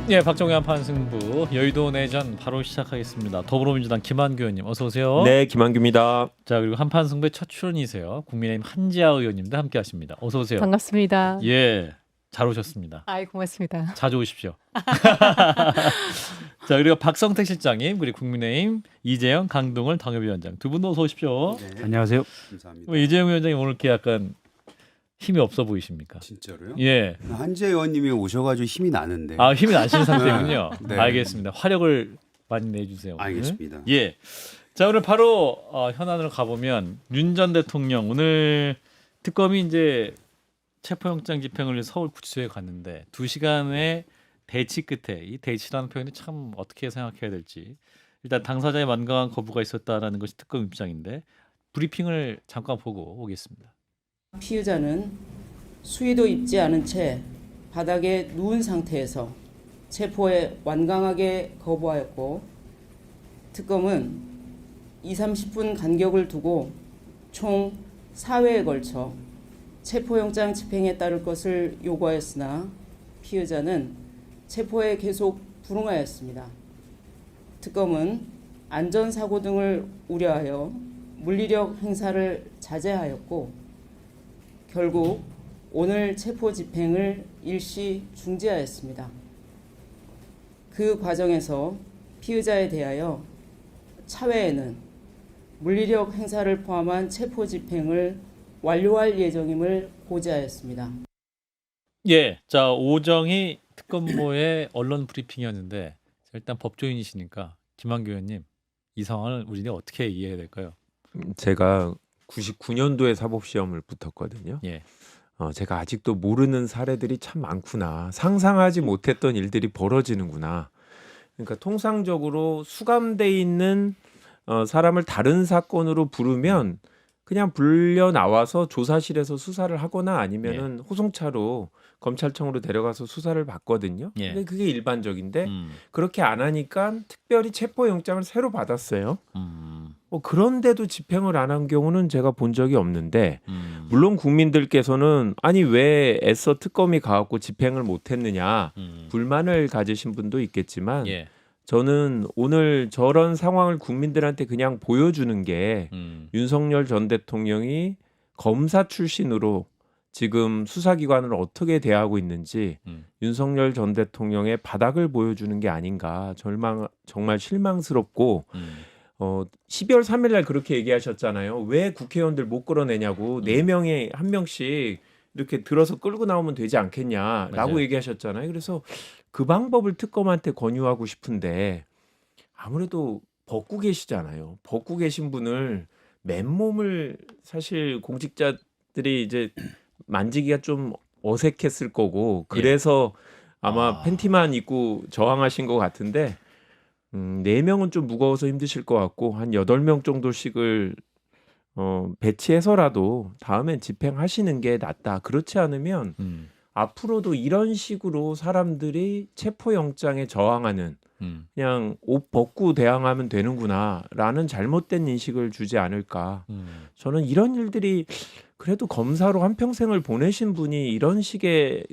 예, 박정희 한판 승부 여의도 내전 바로 시작하겠습니다. 더불어민주당 김한규 의원님 어서 오세요. 네, 김한규입니다. 자, 그리고 한판 승부의 첫 출연이세요. 국민의힘 한지아 의원님도 함께하십니다. 어서 오세요. 반갑습니다. 예, 잘 오셨습니다. 아이 고맙습니다. 자주 오십시오. 자, 그리고 박성택 실장님 그리고 국민의힘 이재영 강동을 당협위원장 두 분도 어서 오십시오. 네, 안녕하세요. 감사합니다. 왜 이재영 위원장님 오늘 이렇게 약간 힘이 없어 보이십니까? 진짜로요? 예. 한재 의원님이 오셔가지고 힘이 나는데. 아, 힘이 나시는 상태군요. 네. 알겠습니다. 화력을 많이 내주세요. 오늘. 알겠습니다. 예. 자, 오늘 바로 현안으로 가보면 윤 전 대통령 오늘 특검이 이제 체포영장 집행을 위해 서울 구치소에 갔는데 2시간의 대치 끝에 이 대치라는 표현이 참 어떻게 생각해야 될지 일단 당사자의 완강한 거부가 있었다라는 것이 특검 입장인데 브리핑을 잠깐 보고 오겠습니다. 피의자는 수의도 입지 않은 채 바닥에 누운 상태에서 체포에 완강하게 거부하였고 특검은 20-30분 간격을 두고 총 4회에 걸쳐 체포영장 집행에 따를 것을 요구하였으나 피의자는 체포에 계속 불응하였습니다. 특검은 안전사고 등을 우려하여 물리력 행사를 자제하였고 결국 오늘 체포 집행을 일시 중지하였습니다. 그 과정에서 피의자에 대하여 차후에는 물리력 행사를 포함한 체포 집행을 완료할 예정임을 고지하였습니다. 예, 자 오정희 특검보의 언론 브리핑이었는데 일단 법조인이시니까 김한규 의원님 이 상황을 우리는 어떻게 이해해야 될까요? 제가 99년도에 사법시험을 붙었거든요. 예, 제가 아직도 모르는 사례들이 참 많구나. 상상하지 못했던 일들이 벌어지는구나. 그러니까 통상적으로 수감돼 있는 사람을 다른 사건으로 부르면 그냥 불려 나와서 조사실에서 수사를 하거나 아니면은 호송차로 검찰청으로 데려가서 수사를 받거든요. 예. 근데 그게 일반적인데 그렇게 안 하니까 특별히 체포영장을 새로 받았어요. 그런데도 집행을 안 한 경우는 제가 본 적이 없는데 물론 국민들께서는 아니 왜 애써 특검이 가갖고 집행을 못했느냐 불만을 가지신 분도 있겠지만 예, 저는 오늘 저런 상황을 국민들한테 그냥 보여주는 게 윤석열 전 대통령이 검사 출신으로 지금 수사기관을 어떻게 대하고 있는지 윤석열 전 대통령의 바닥을 보여주는 게 아닌가 정말 실망스럽고 12월 3일 날 그렇게 얘기하셨잖아요. 왜 국회의원들 못 끌어내냐고 4명에 1명씩 이렇게 들어서 끌고 나오면 되지 않겠냐라고 맞아요. 얘기하셨잖아요. 그래서 그 방법을 특검한테 권유하고 싶은데 아무래도 벗고 계시잖아요. 벗고 계신 분을 맨몸을 사실 공직자들이 이제 만지기가 좀 어색했을 거고 그래서 아마 팬티만 입고 저항하신 것 같은데 4명은 좀 무거워서 힘드실 것 같고 한 8명 정도씩을 배치해서라도 다음엔 집행하시는 게 낫다. 그렇지 않으면 앞으로도 이런 식으로 사람들이 체포영장에 저항하는 그냥 옷 벗고 대항하면 되는구나라는 잘못된 인식을 주지 않을까. 저는 이런 일들이 그래도 검사로 한평생을 보내신 분이 이런 식의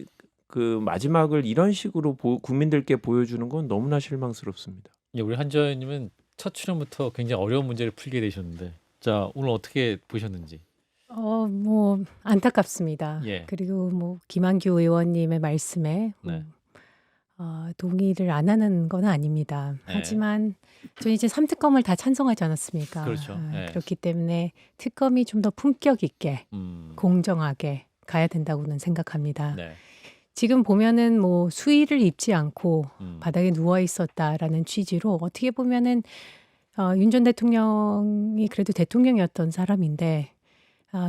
그 마지막을 이런 식으로 국민들께 보여주는 건 너무나 실망스럽습니다. 예, 우리 한지아 의원님은 첫 출연부터 굉장히 어려운 문제를 풀게 되셨는데 자 오늘 어떻게 보셨는지. 뭐 안타깝습니다. 예. 그리고 뭐 김한규 의원님의 말씀에 네. 동의를 안 하는 건 아닙니다. 네. 하지만 저는 이제 3특검을 다 찬성하지 않았습니까? 그렇죠. 네. 그렇기 때문에 특검이 좀 더 품격 있게 공정하게 가야 된다고는 생각합니다. 네. 지금 보면은 뭐 수의를 입지 않고 바닥에 누워 있었다라는 취지로 어떻게 보면은 윤 전 대통령이 그래도 대통령이었던 사람인데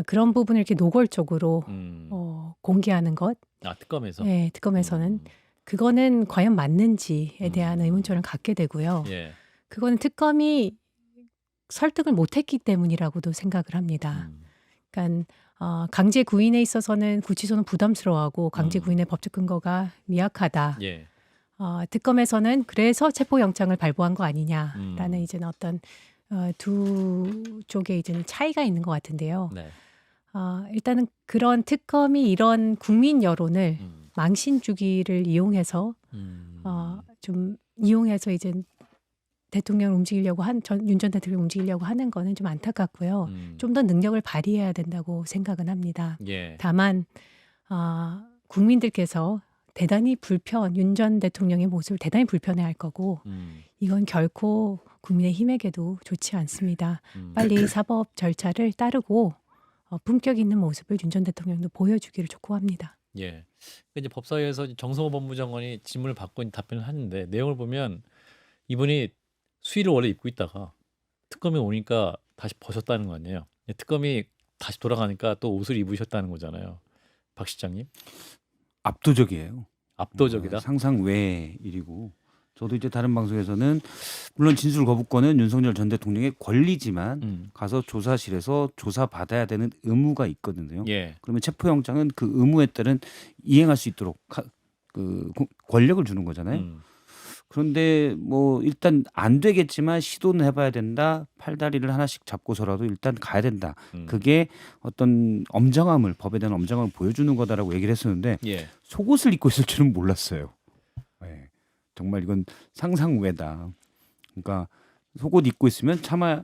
그런 부분을 이렇게 노골적으로 공개하는 것, 특검에서. 네, 특검에서는 그거는 과연 맞는지에 대한 의문점을 갖게 되고요. 예. 그거는 특검이 설득을 못했기 때문이라고도 생각을 합니다. 그러니까 강제 구인에 있어서는 구치소는 부담스러워하고 강제 구인의 법적 근거가 미약하다. 예. 특검에서는 그래서 체포영장을 발부한 거 아니냐라는 이제는 어떤 두 쪽에 이제는 차이가 있는 것 같은데요. 네. 일단은 그런 특검이 이런 국민 여론을 망신 주기를 이용해서 좀 이용해서 이제 대통령을 움직이려고 윤 전 대통령 움직이려고 하는 거는 좀 안타깝고요. 좀 더 능력을 발휘해야 된다고 생각은 합니다. 예. 다만 국민들께서 대단히 윤 전 대통령의 모습을 대단히 불편해할 거고 이건 결코 국민의힘에게도 좋지 않습니다. 빨리 사법 절차를 따르고 품격 있는 모습을 윤 전 대통령도 보여주기를 촉구합니다. 예. 이제 법사위에서 정성호 법무장관이 질문을 받고 답변을 하는데 내용을 보면 이분이 수의를 원래 입고 있다가 특검이 오니까 다시 벗었다는 거 아니에요. 특검이 다시 돌아가니까 또 옷을 입으셨다는 거잖아요. 박 실장님. 압도적이에요. 압도적이다. 상상 외의 일이고 저도 이제 다른 방송에서는 물론 진술 거부권은 윤석열 전 대통령의 권리지만 가서 조사실에서 조사 받아야 되는 의무가 있거든요. 예. 그러면 체포영장은 그 의무에 따른 이행할 수 있도록 그 권력을 주는 거잖아요. 그런데 뭐 일단 안 되겠지만 시도는 해봐야 된다. 팔다리를 하나씩 잡고서라도 일단 가야 된다. 그게 어떤 엄정함을 법에 대한 엄정함을 보여주는 거다라고 얘기를 했었는데 예. 속옷을 입고 있을 줄은 몰랐어요. 네. 정말 이건 상상 외다. 그러니까 속옷 입고 있으면 차마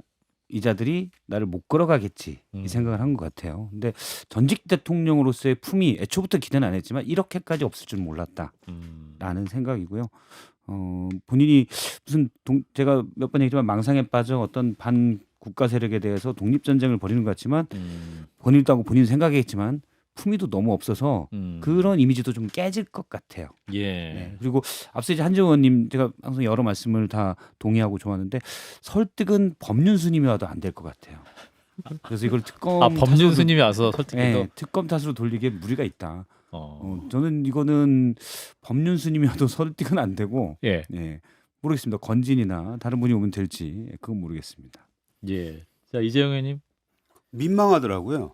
이 자들이 나를 못 걸어가겠지 이 생각을 한 것 같아요. 근데 전직 대통령으로서의 품위 애초부터 기대는 안 했지만 이렇게까지 없을 줄 몰랐다라는 생각이고요. 본인이 무슨 제가 몇 번 얘기했지만 망상에 빠져 어떤 반 국가 세력에 대해서 독립 전쟁을 벌이는 것 같지만 본인도 하고 본인 생각했지만 품위도 너무 없어서 그런 이미지도 좀 깨질 것 같아요. 예. 네. 그리고 앞서 이제 한정 의원님 제가 항상 여러 말씀을 다 동의하고 좋아하는데 설득은 법륜스님이 와도 안 될 것 같아요. 그래서 이걸 특검 법륜스님이 와서 설득해도 네, 특검 탓으로 돌리기에 무리가 있다. 저는 이거는 법륜스님이 와도 설득은 안 되고 예. 예, 모르겠습니다. 건진이나 다른 분이 오면 될지 그건 모르겠습니다. 예. 자 이재용 의원님. 민망하더라고요.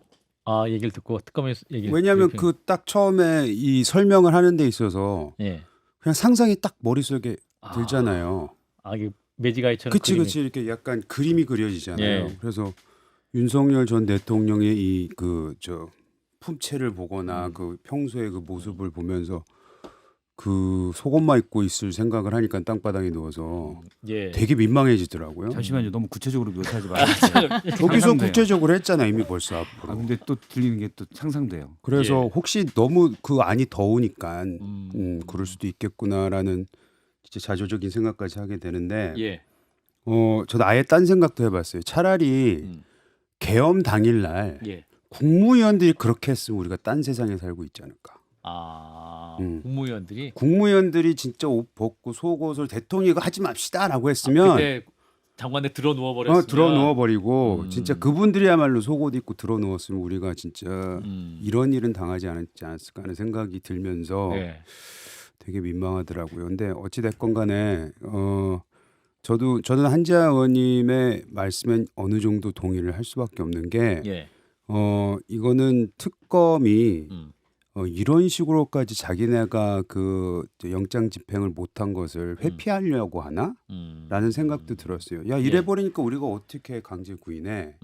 얘기를 듣고 특검의 얘기를 왜냐하면 그 딱 처음에 이 설명을 하는 데 있어서 예. 그냥 상상이 딱 머릿속에 들잖아요. 이게 매지가이처럼 그치 이렇게 약간 그림이 그려지잖아요. 예. 그래서 윤석열 전 대통령의 이 품체를 보거나 그 평소에 그 모습을 보면서 그 속옷만 입고 있을 생각을 하니까 땅바닥에 누워서 예. 되게 민망해지더라고요. 잠시만요. 너무 구체적으로 묘사하지 마세요. 저기서 상상돼요. 구체적으로 했잖아 이미 벌써 앞으로. 근데 또 들리는 게 또 상상돼요. 그래서 예. 혹시 너무 그 안이 더우니까 그럴 수도 있겠구나라는 진짜 자조적인 생각까지 하게 되는데 예. 저도 아예 딴 생각도 해봤어요. 차라리 계엄 당일날 예. 국무위원들이 그렇게 했으면 우리가 딴 세상에 살고 있지 않을까. 국무위원들이 국무위원들이 진짜 옷 벗고 속옷을 대통령이 이거 하지 맙시다라고 했으면 그때 장관에 들어 누워 버렸으면 들어 누워버리고 진짜 그분들이야말로 속옷 입고 들어 누웠으면 우리가 진짜 이런 일은 당하지 않았지 않았을까 하는 생각이 들면서 예. 되게 민망하더라고요. 근데 어찌 됐건 간에 저는 한지아 의원님의 말씀에 어느 정도 동의를 할 수밖에 없는 게 예. 이거는 특검이 이런 식으로까지 자기네가 그 영장 집행을 못한 것을 회피하려고 하나? 라는 생각도 들었어요. 야 이래버리니까 우리가 어떻게 강제 구인해?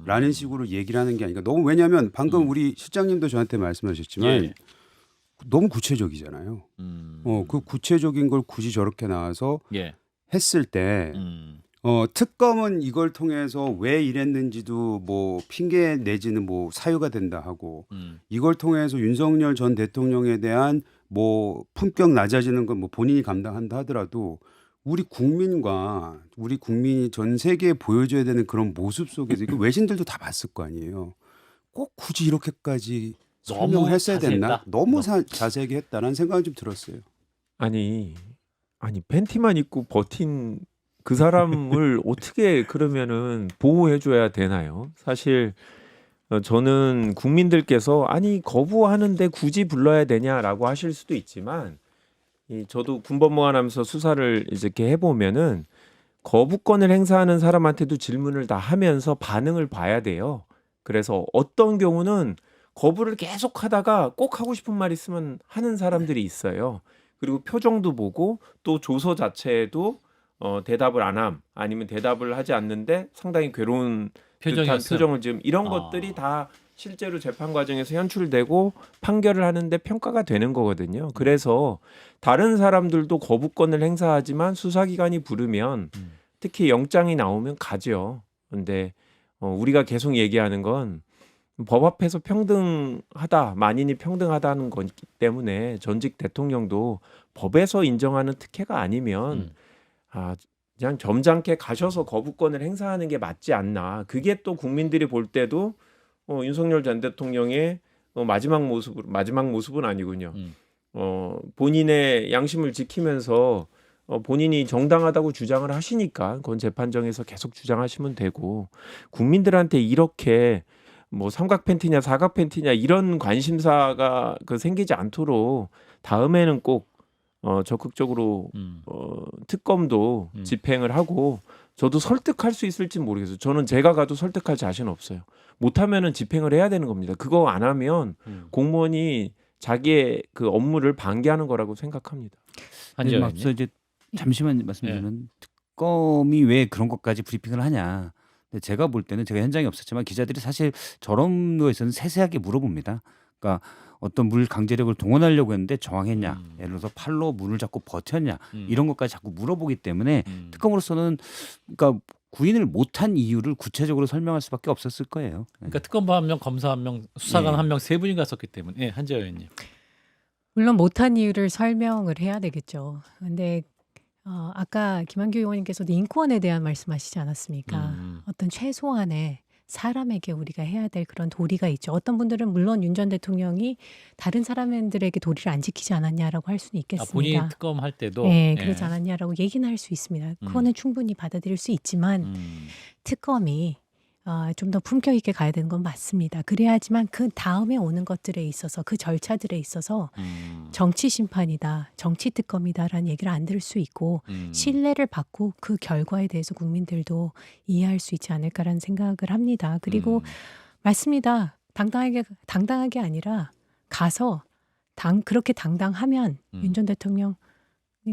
라는 식으로 얘기를 하는 게 아니라 너무 왜냐하면 방금 우리 실장님도 저한테 말씀하셨지만 예. 너무 구체적이잖아요. 그 구체적인 걸 굳이 저렇게 나와서 예. 했을 때 특검은 이걸 통해서 왜 이랬는지도 뭐 핑계 내지는 뭐 사유가 된다 하고 이걸 통해서 윤석열 전 대통령에 대한 뭐 품격 낮아지는 건 뭐 본인이 감당한다 하더라도 우리 국민이 전 세계에 보여줘야 되는 그런 모습 속에서 이거 외신들도 다 봤을 거 아니에요. 꼭 굳이 이렇게까지 설명을 했어야 됐나? 너무 자세하게 했다는 생각이 좀 들었어요. 아니 팬티만 입고 버틴 그 사람을 어떻게 그러면은 보호해줘야 되나요? 사실 저는 국민들께서 아니 거부하는데 굳이 불러야 되냐라고 하실 수도 있지만 저도 군법무관하면서 수사를 이렇게 해보면은 거부권을 행사하는 사람한테도 질문을 다 하면서 반응을 봐야 돼요. 그래서 어떤 경우는 거부를 계속 하다가 꼭 하고 싶은 말 있으면 하는 사람들이 있어요. 그리고 표정도 보고 또 조서 자체에도 대답을 안 함 아니면 대답을 하지 않는데 상당히 괴로운 듯한 표정이었어요? 표정을 지금 이런 것들이 다 실제로 재판 과정에서 현출되고 판결을 하는데 평가가 되는 거거든요. 그래서 다른 사람들도 거부권을 행사하지만 수사기관이 부르면 특히 영장이 나오면 가죠. 근데 우리가 계속 얘기하는 건 법 앞에서 평등하다, 만인이 평등하다는 거기 때문에 전직 대통령도 법에서 인정하는 특혜가 아니면 그냥 점잖게 가셔서 거부권을 행사하는 게 맞지 않나. 그게 또 국민들이 볼 때도 윤석열 전 대통령의 마지막 모습은 아니군요. 본인의 양심을 지키면서 본인이 정당하다고 주장을 하시니까 그건 재판정에서 계속 주장하시면 되고 국민들한테 이렇게 뭐 삼각 팬티냐 사각 팬티냐 이런 관심사가 생기지 않도록 다음에는 꼭 적극적으로 특검도 집행을 하고 저도 설득할 수 있을지 모르겠어요. 저는 제가 가도 설득할 자신 없어요. 못하면은 집행을 해야 되는 겁니다. 그거 안 하면 공무원이 자기의 그 업무를 방기하는 거라고 생각합니다. 한지영 앞서 의원님. 이제 잠시만 말씀드리면 특검이 왜 그런 것까지 브리핑을 하냐. 근데 제가 볼 때는 제가 현장에 없었지만 기자들이 사실 저런 거에서는 세세하게 물어봅니다. 그러니까 어떤 물 강제력을 동원하려고 했는데 저항했냐, 예를 들어서 팔로 문을 잡고 버텼냐 이런 것까지 자꾸 물어보기 때문에 특검으로서는 그러니까 구인을 못한 이유를 구체적으로 설명할 수밖에 없었을 거예요. 그러니까 특검부 한 명, 검사 한 명, 수사관 예. 한 명, 세 분이 갔었기 때문에. 한지영 의원님. 물론 못한 이유를 설명을 해야 되겠죠. 근데 아까 김한규 의원님께서도 인권에 대한 말씀하시지 않았습니까? 어떤 최소한의 사람에게 우리가 해야 될 그런 도리가 있죠. 어떤 분들은 물론 윤 전 대통령이 다른 사람들에게 도리를 안 지키지 않았냐라고 할 수는 있겠습니다. 본인이 특검 할 때도 네, 그러지 않았냐라고 얘기는 할 수 있습니다. 그거는 충분히 받아들일 수 있지만 특검이 좀 더 품격 있게 가야 되는 건 맞습니다. 그래야지만 그 다음에 오는 것들에 있어서 그 절차들에 있어서 정치 심판이다, 정치 특검이다라는 얘기를 안 들을 수 있고 신뢰를 받고 그 결과에 대해서 국민들도 이해할 수 있지 않을까라는 생각을 합니다. 그리고 맞습니다. 당당하게 아니라 가서 그렇게 당당하면 윤 전 대통령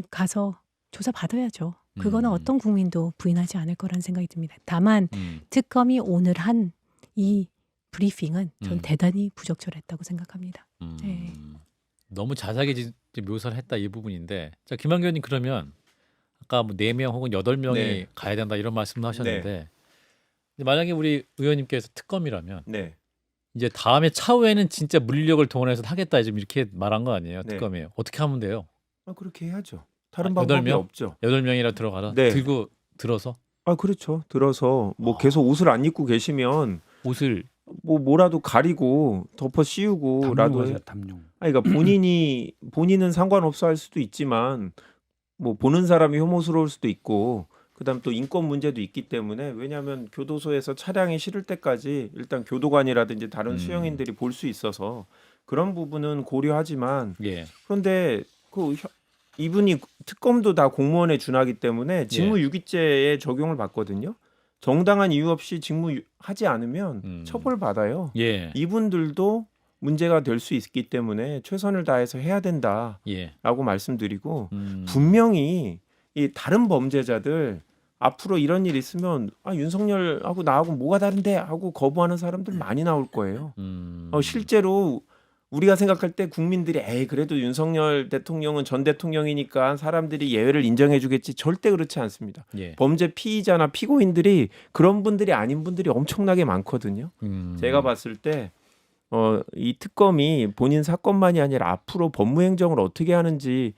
가서 조사 받아야죠. 그거는 어떤 국민도 부인하지 않을 거라는 생각이 듭니다. 다만 특검이 오늘 한 이 브리핑은 전 대단히 부적절했다고 생각합니다. 네. 너무 자세하게 묘사를 했다 이 부분인데, 자 김한규 의원님 그러면 아까 뭐 4명 혹은 8명이 네. 가야 된다 이런 말씀도 하셨는데 만약에 우리 의원님께서 특검이라면 네. 이제 다음에 차후에는 진짜 물력을 동원해서 하겠다 지금 이렇게 말한 거 아니에요? 네. 특검이 어떻게 하면 돼요? 그렇게 해야죠. 다른 8 방법이 명? 없죠. 8명이라 들어가라. 네. 들어서 그렇죠. 들어서 뭐 계속 옷을 안 입고 계시면 옷을 뭐라도 가리고 덮어 씌우고라도 담용하자, 담용. 그러니까 본인은 상관없어 할 수도 있지만 뭐 보는 사람이 혐오스러울 수도 있고 그다음 또 인권 문제도 있기 때문에 왜냐하면 교도소에서 차량이 실을 때까지 일단 교도관이라든지 다른 수용인들이 볼 수 있어서 그런 부분은 고려하지만 예. 그런데 이분이 특검도 다 공무원에 준하기 때문에 직무유기죄에 적용을 받거든요. 정당한 이유 없이 직무하지 않으면 처벌받아요. 예. 이분들도 문제가 될 수 있기 때문에 최선을 다해서 해야 된다라고 예. 말씀드리고 분명히 이 다른 범죄자들 앞으로 이런 일 있으면 윤석열하고 나하고 뭐가 다른데 하고 거부하는 사람들 많이 나올 거예요. 실제로 우리가 생각할 때 국민들이 그래도 윤석열 대통령은 전 대통령이니까 사람들이 예외를 인정해 주겠지 절대 그렇지 않습니다. 예. 범죄 피의자나 피고인들이 그런 분들이 아닌 분들이 엄청나게 많거든요. 제가 봤을 때 이 특검이 본인 사건만이 아니라 앞으로 법무행정을 어떻게 하는지의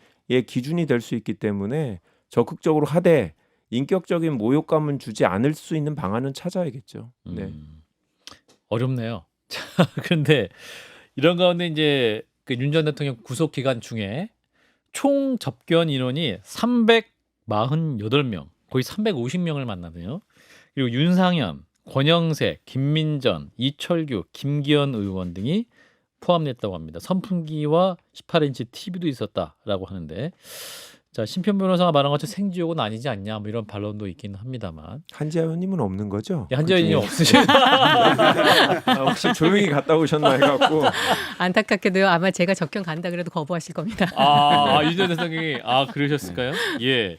기준이 될 수 있기 때문에 적극적으로 하되 인격적인 모욕감은 주지 않을 수 있는 방안은 찾아야겠죠. 네. 어렵네요. 그런데 이런 가운데 이제 그 윤 전 대통령 구속 기간 중에 총 접견 인원이 348명, 거의 350명을 만나네요. 그리고 윤상현, 권영세, 김민전, 이철규, 김기현 의원 등이 포함됐다고 합니다. 선풍기와 18인치 TV도 있었다라고 하는데, 자 심편 변호사가 말한 것처럼 생지옥은 아니지 않냐 뭐 이런 반론도 있긴 합니다만 한지아 의원님은 없는 거죠? 한지아님 없으시죠? 혹시 조용히 갔다 오셨나 해갖고 안타깝게도요. 아마 제가 접견 간다 그래도 거부하실 겁니다. 윤 전 대통령이 그러셨을까요? 예.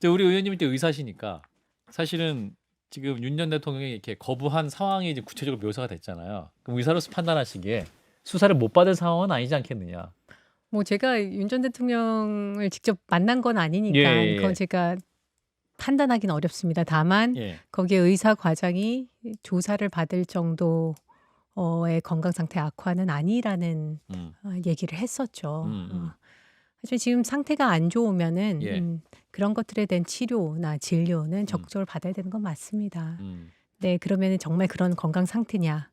우리 의원님이 또 의사시니까 사실은 지금 윤 전 대통령이 이렇게 거부한 상황이 이제 구체적으로 묘사가 됐잖아요. 그럼 의사로서 판단하시기에 수사를 못 받을 상황은 아니지 않겠느냐? 뭐 제가 윤 전 대통령을 직접 만난 건 아니니까 예, 예. 그건 제가 판단하기는 어렵습니다. 다만 예. 거기에 의사 과장이 조사를 받을 정도의 건강 상태 악화는 아니라는 음. 얘기를 했었죠. 음. 하지만 지금 상태가 안 좋으면은 예. 그런 것들에 대한 치료나 진료는 적극적으로 받아야 되는 건 맞습니다. 네, 그러면은 정말 그런 건강 상태냐?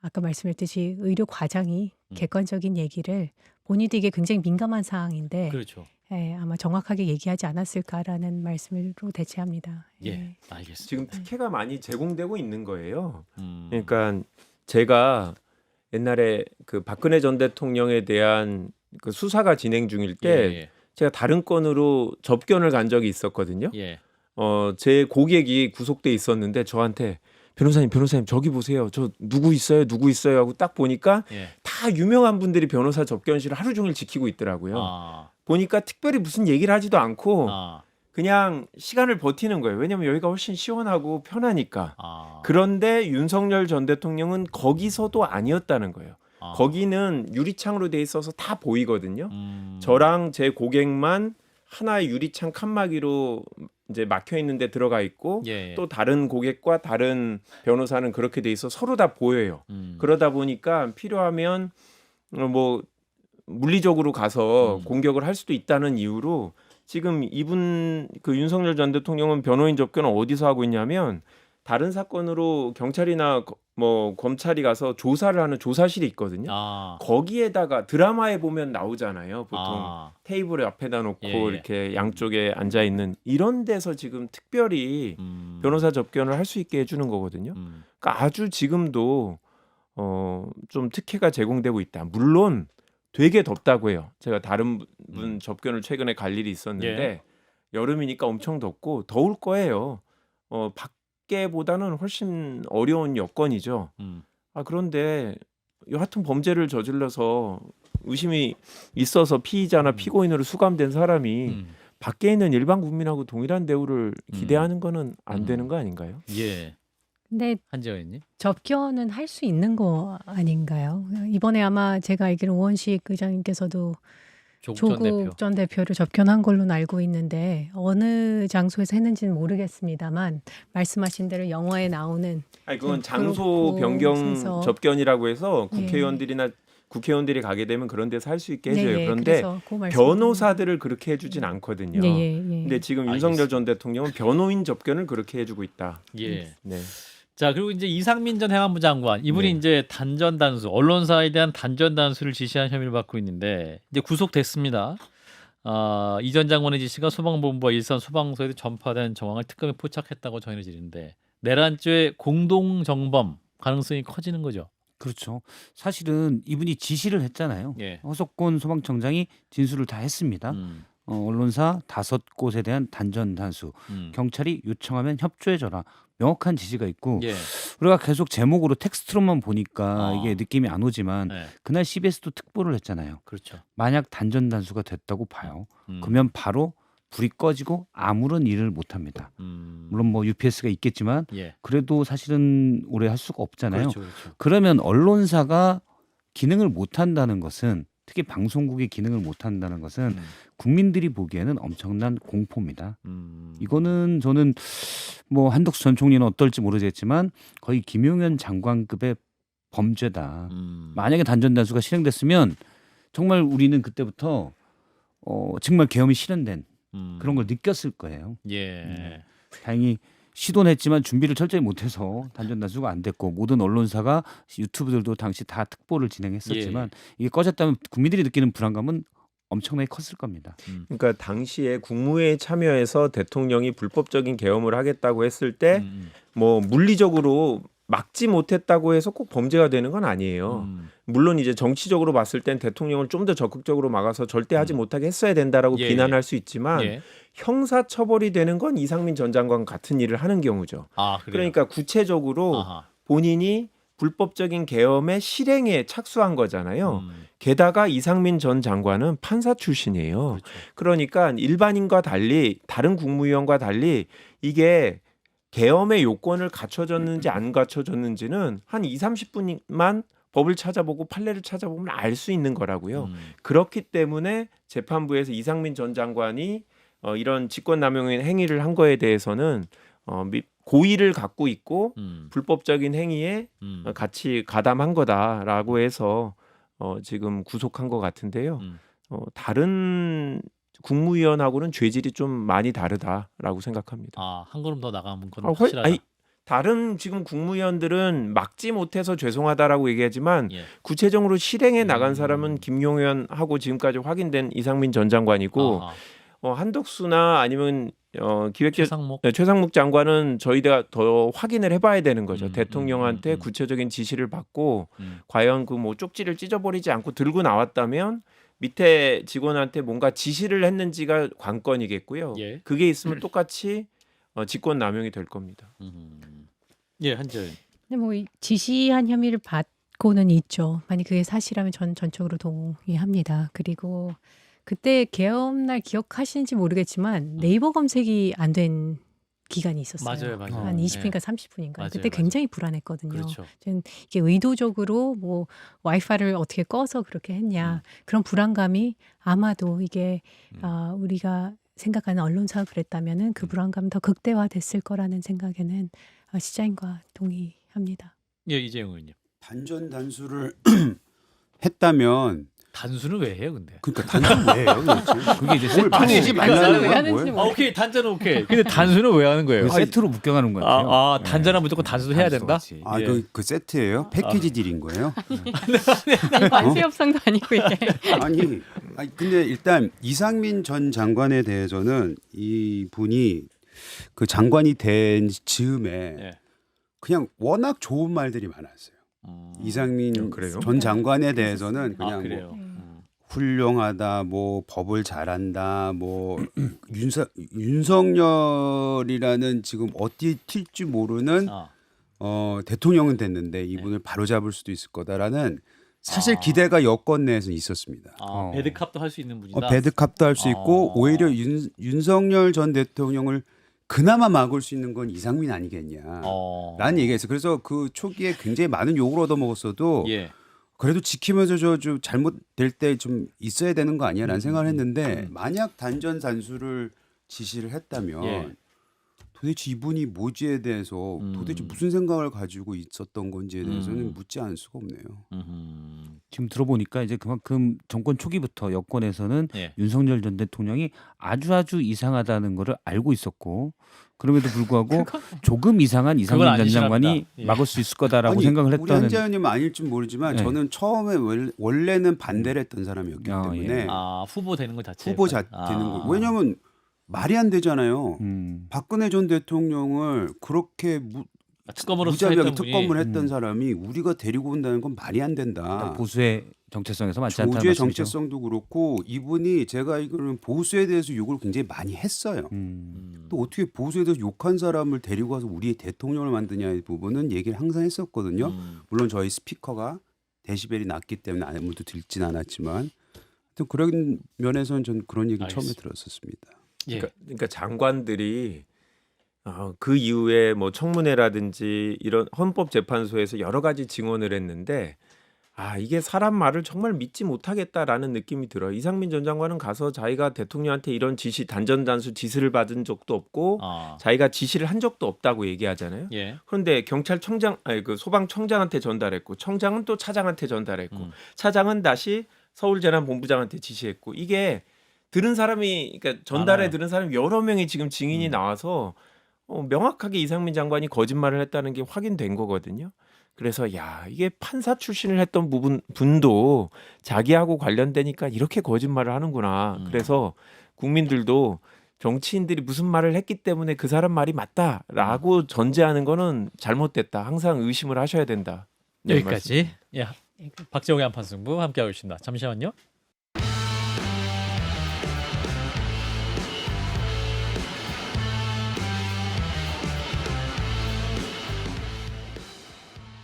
아까 말씀했듯이 의료 과장이 객관적인 얘기를 본인도 이게 굉장히 민감한 사항인데 그렇죠. 예, 아마 정확하게 얘기하지 않았을까라는 말씀으로 대체합니다. 예, 알겠습니다. 지금 특혜가 많이 제공되고 있는 거예요. 음. 그러니까 제가 옛날에 그 박근혜 전 대통령에 대한 그 수사가 진행 중일 때 제가 다른 건으로 접견을 간 적이 있었거든요. 예. 제 고객이 구속돼 있었는데 저한테 변호사님 저기 보세요. 저 누구 있어요 하고 딱 보니까 예. 다 유명한 분들이 변호사 접견실을 하루 종일 지키고 있더라고요. 보니까 특별히 무슨 얘기를 하지도 않고 그냥 시간을 버티는 거예요. 왜냐하면 여기가 훨씬 시원하고 편하니까. 그런데 윤석열 전 대통령은 거기서도 아니었다는 거예요. 거기는 유리창으로 돼 있어서 다 보이거든요. 저랑 제 고객만 하나의 유리창 칸막이로 이제 막혀 있는데 들어가 있고 예. 또 다른 고객과 다른 변호사는 그렇게 돼 있어 서로 다 보여요. 그러다 보니까 필요하면 뭐 물리적으로 가서 공격을 할 수도 있다는 이유로 지금 이분 그 윤석열 전 대통령은 변호인 접견을 어디서 하고 있냐면 다른 사건으로 경찰이나 뭐 검찰이 가서 조사를 하는 조사실이 있거든요. 거기에다가 드라마에 보면 나오잖아요. 보통 테이블 앞에다 놓고 이렇게 양쪽에 앉아 있는 이런 데서 지금 특별히 변호사 접견을 할 수 있게 해주는 거거든요. 그러니까 아주 지금도 좀 특혜가 제공되고 있다. 물론 되게 덥다고 해요. 제가 다른 분 접견을 최근에 갈 일이 있었는데 여름이니까 엄청 덥고 더울 거예요. 밖에보다는 훨씬 어려운 여건이죠. 그런데 여하튼 범죄를 저질러서 의심이 있어서 피의자나 피고인으로 수감된 사람이 밖에 있는 일반 국민하고 동일한 대우를 기대하는 거는 안 되는 거 아닌가요? 예. 근데 한지영님. 접견은 할 수 있는 거 아닌가요? 이번에 아마 제가 알기로 오원식 의장님께서도 조국 전 대표를 접견한 걸로 알고 있는데 어느 장소에서 했는지는 모르겠습니다만 말씀하신 대로 영화에 나오는 그건 장소 변경 곳에서. 접견이라고 해서 국회의원들이 가게 되면 그런 데서 할 수 있게 해줘요. 그런데 그래서 그 말씀 변호사들을 그렇게 해주진 않거든요. 근데 지금 윤석열 알겠습니다. 전 대통령은 변호인 접견을 그렇게 해주고 있다. 예. 네. 자, 그리고 이제 이상민 전 행안부 장관 이분이 네. 이제 단전 단수, 언론사에 대한 단전 단수를 지시한 혐의를 받고 있는데 이제 구속됐습니다. 이 전 장관의 지시가 소방본부와 일선 소방서에 전파된 정황을 특검에 포착했다고 전해지는데 내란죄 공동 정범 가능성이 커지는 거죠. 그렇죠. 사실은 이분이 지시를 했잖아요. 예. 허석권 소방청장이 진술을 다 했습니다. 언론사 5곳에 대한 단전 단수, 경찰이 요청하면 협조해줘라. 명확한 지시가 있고 예. 우리가 계속 제목으로 텍스트로만 보니까 이게 느낌이 안 오지만 네. 그날 CBS도 특보를 했잖아요. 그렇죠. 만약 단전 단수가 됐다고 봐요. 그러면 바로 불이 꺼지고 아무런 일을 못 합니다. 물론 뭐 UPS가 있겠지만 예. 그래도 사실은 오래 할 수가 없잖아요. 그렇죠. 그러면 언론사가 기능을 못 한다는 것은 특히 방송국이 기능을 못 한다는 것은 국민들이 보기에는 엄청난 공포입니다. 이거는 저는 뭐 한덕수 전 총리는 어떨지 모르겠지만 거의 김용현 장관급의 범죄다. 만약에 단전 단수가 실행됐으면 정말 우리는 그때부터 정말 계엄이 실현된 그런 걸 느꼈을 거예요. 예. 다행히 시도는 했지만 준비를 철저히 못해서 단전 단수가 안 됐고 모든 언론사가 유튜브들도 당시 다 특보를 진행했었지만 이게 꺼졌다면 국민들이 느끼는 불안감은 엄청나게 컸을 겁니다. 그러니까 당시에 국무회의에 참여해서 대통령이 불법적인 계엄을 하겠다고 했을 때 뭐 물리적으로 막지 못했다고 해서 꼭 범죄가 되는 건 아니에요. 물론 이제 정치적으로 봤을 땐 대통령을 좀 더 적극적으로 막아서 절대 하지 못하게 했어야 된다라고 비난할 수 있지만 형사 처벌이 되는 건 이상민 전 장관 같은 일을 하는 경우죠. 그래요? 그러니까 구체적으로 본인이 불법적인 계엄의 실행에 착수한 거잖아요. 게다가 이상민 전 장관은 판사 출신이에요. 그렇죠. 그러니까 일반인과 달리 다른 국무위원과 달리 이게 계엄의 요건을 갖춰졌는지 안 갖춰졌는지는 한 2, 30분만 법을 찾아보고 판례를 찾아보면 알 수 있는 거라고요. 그렇기 때문에 재판부에서 이상민 전 장관이 이런 직권남용의 행위를 한 거에 대해서는 고의를 갖고 있고 불법적인 행위에 같이 가담한 거다라고 해서 지금 구속한 것 같은데요. 다른 국무위원하고는 죄질이 좀 많이 다르다라고 생각합니다. 아, 한 걸음 더 나가면 건 훨- 확실하다. 아니, 다른 지금 국무위원들은 막지 못해서 죄송하다라고 얘기하지만 예. 구체적으로 실행에 나간 사람은 김용현하고 지금까지 확인된 이상민 전 장관이고 아하. 한덕수나 아니면 최상목. 최상목 장관은 저희가 더 확인을 해봐야 되는 거죠. 대통령한테 음. 구체적인 지시를 받고 음. 과연 그 뭐 쪽지를 찢어버리지 않고 들고 나왔다면 밑에 직원한테 뭔가 지시를 했는지가 관건이겠고요. 예. 그게 있으면 똑같이 직권 남용이 될 겁니다. 예, 한지연. 근데 뭐 지시한 혐의를 받고는 있죠. 만약 그게 사실이라면 전 전적으로 동의합니다. 그리고 그때 계엄날 기억하시는지 모르겠지만 네이버 검색이 안 된 기간이 있었어요. 맞아요. 한 네. 20분인가 30분인가. 맞아요, 그때 굉장히 불안했거든요. 그렇죠. 이게 의도적으로 뭐 와이파이를 어떻게 꺼서 그렇게 했냐 그런 불안감이 아마도 이게 우리가 생각하는 언론사가 그랬다면은 그 불안감 더 극대화됐을 거라는 생각에는 시장님과 동의합니다. 예, 이재용 의원님. 단전 단수를 했다면 단수는 왜 해요, 근데? 그러니까 단수 왜 해요? 도대체? 그게 이제 뭘 마시지 그러니까 말라는 왜 거야 하는지 뭐예요? 모르겠어요. 오케이, 단자는 오케이. 근데 단수는 왜 하는 거예요? 그 세트로 묶여가는 것 같아요. 아, 단자는 무조건 단수도 해야 된다? 단수같이. 아, 예. 그 세트예요? 패키지 딜인 거예요? 관세 협상도 아니고 이게. 아니 근데 일단 이상민 전 장관에 대해서는 이 분이 그 장관이 된 즈음에 예. 그냥 워낙 좋은 말들이 많았어요. 이상민 그래요? 전 장관에 대해서는 그냥 뭐 그래요. 훌륭하다, 뭐 법을 잘한다, 뭐 윤석열이라는 지금 어디 튈지 모르는 대통령은 됐는데 이분을 바로잡을 수도 있을 거다라는 사실 기대가 여권 내에서 있었습니다. 배드캅도 할 수 있는 분이다. 배드캅도 할 수 있고 아. 오히려 윤석열 전 대통령을 그나마 막을 수 있는 건 이상민 아니겠냐. 라는 얘기가 있어요. 그래서 그 초기에 굉장히 많은 욕을 얻어먹었어도 예. 그래도 지키면서 좀 잘못될 때 좀 있어야 되는 거 아니야? 라는 생각을 했는데 만약 단전 단수를 지시를 했다면 예. 도대체 이분이 뭐지에 대해서 도대체 무슨 생각을 가지고 있었던 건지에 대해서는 묻지 않을 수가 없네요. 지금 들어보니까 이제 그만큼 정권 초기부터 여권에서는 예. 윤석열 전 대통령이 아주 이상하다는 거를 알고 있었고 그럼에도 불구하고 조금 이상한 이상민 전 장관이 아니시랍니다. 예. 막을 수 있을 거다라고 아니, 생각을 우리 했다는. 한자연님은 아닐지 모르지만 네. 저는 처음에 원래는 반대를 했던 사람이었기 때문에 후보 되는 것 자체. 후보 되는 거. 왜냐하면 말이 안 되잖아요. 박근혜 전 대통령을 그렇게 특검으로 무자비하게 수사했던 분이 특검을 했던 사람이 우리가 데리고 온다는 건 말이 안 된다. 보수의 정체성에서 맞지 않다는 보수의 말씀이죠. 정체성도 그렇고 이분이 제가 이거는 보수에 대해서 욕을 굉장히 많이 했어요. 또 어떻게 보수에 대해서 욕한 사람을 데리고 와서 우리의 대통령을 만드냐의 부분은 얘기를 항상 했었거든요. 물론 저희 스피커가 데시벨이 낮기 때문에 아무도 듣진 않았지만 하여튼 그런 면에서는 전 그런 얘기를 처음에 알겠습니다. 들었었습니다. 예. 그러니까 장관들이 그 이후에 뭐 청문회라든지 이런 헌법재판소에서 여러 가지 증언을 했는데 이게 사람 말을 정말 믿지 못하겠다라는 느낌이 들어요. 이상민 전 장관은 가서 자기가 대통령한테 이런 지시 단전단수 지시를 받은 적도 없고 자기가 지시를 한 적도 없다고 얘기하잖아요. 예. 그런데 경찰청장 그 소방청장한테 전달했고 청장은 또 차장한테 전달했고 차장은 다시 서울재난본부장한테 지시했고 이게 들은 사람이 그러니까 전달해 많아요. 들은 사람이 여러 명이 지금 증인이 나와서 명확하게 이상민 장관이 거짓말을 했다는 게 확인된 거거든요. 그래서 이게 판사 출신을 했던 분도 자기하고 관련되니까 이렇게 거짓말을 하는구나. 그래서 국민들도 정치인들이 무슨 말을 했기 때문에 그 사람 말이 맞다라고 전제하는 거는 잘못됐다. 항상 의심을 하셔야 된다. 네, 여기까지. 예. 박재홍의 한판 승부 함께하고 있습니다. 잠시만요.